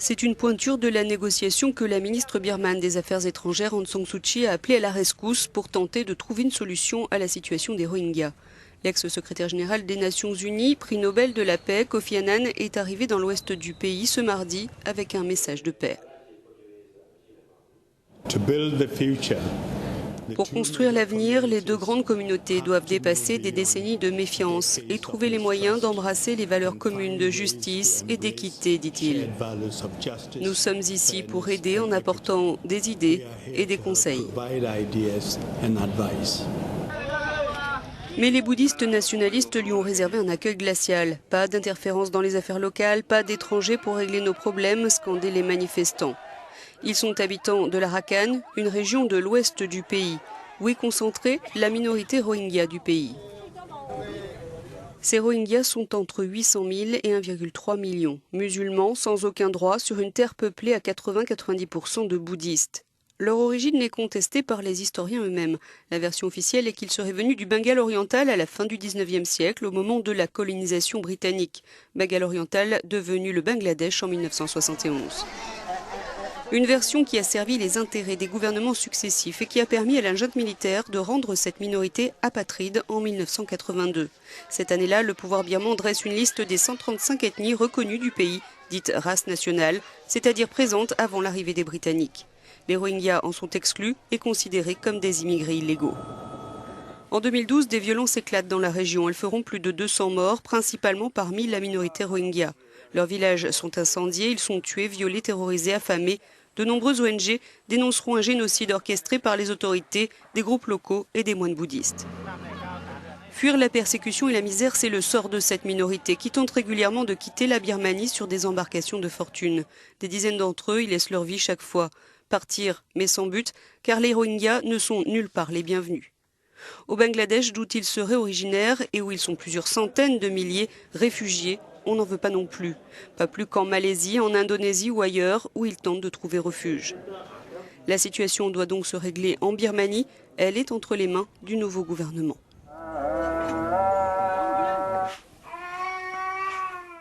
C'est une pointure de la négociation que la ministre birmane des Affaires étrangères Aung San Suu Kyi a appelée à la rescousse pour tenter de trouver une solution à la situation des Rohingyas. L'ex-secrétaire général des Nations Unies, prix Nobel de la paix, Kofi Annan, est arrivé dans l'ouest du pays ce mardi avec un message de paix. Pour construire l'avenir, les deux grandes communautés doivent dépasser des décennies de méfiance et trouver les moyens d'embrasser les valeurs communes de justice et d'équité, dit-il. Nous sommes ici pour aider en apportant des idées et des conseils. Mais les bouddhistes nationalistes lui ont réservé un accueil glacial. Pas d'interférence dans les affaires locales, pas d'étrangers pour régler nos problèmes, scandaient les manifestants. Ils sont habitants de l'Arakan, une région de l'ouest du pays, où est concentrée la minorité Rohingya du pays. Ces Rohingyas sont entre 800 000 et 1,3 million, musulmans sans aucun droit sur une terre peuplée à 80-90% de bouddhistes. Leur origine est contestée par les historiens eux-mêmes. La version officielle est qu'ils seraient venus du Bengale oriental à la fin du XIXe siècle, au moment de la colonisation britannique. Bengale oriental devenu le Bangladesh en 1971. Une version qui a servi les intérêts des gouvernements successifs et qui a permis à la junte militaire de rendre cette minorité apatride en 1982. Cette année-là, le pouvoir birman dresse une liste des 135 ethnies reconnues du pays, dites races nationales, c'est-à-dire présentes avant l'arrivée des Britanniques. Les Rohingyas en sont exclus et considérés comme des immigrés illégaux. En 2012, des violences éclatent dans la région. Elles feront plus de 200 morts, principalement parmi la minorité Rohingya. Leurs villages sont incendiés, ils sont tués, violés, terrorisés, affamés. De nombreuses ONG dénonceront un génocide orchestré par les autorités, des groupes locaux et des moines bouddhistes. Fuir la persécution et la misère, c'est le sort de cette minorité qui tente régulièrement de quitter la Birmanie sur des embarcations de fortune. Des dizaines d'entre eux y laissent leur vie chaque fois. Partir, mais sans but, car les Rohingyas ne sont nulle part les bienvenus. Au Bangladesh, d'où ils seraient originaires et où ils sont plusieurs centaines de milliers réfugiés, on n'en veut pas non plus. Pas plus qu'en Malaisie, en Indonésie ou ailleurs où ils tentent de trouver refuge. La situation doit donc se régler en Birmanie. Elle est entre les mains du nouveau gouvernement.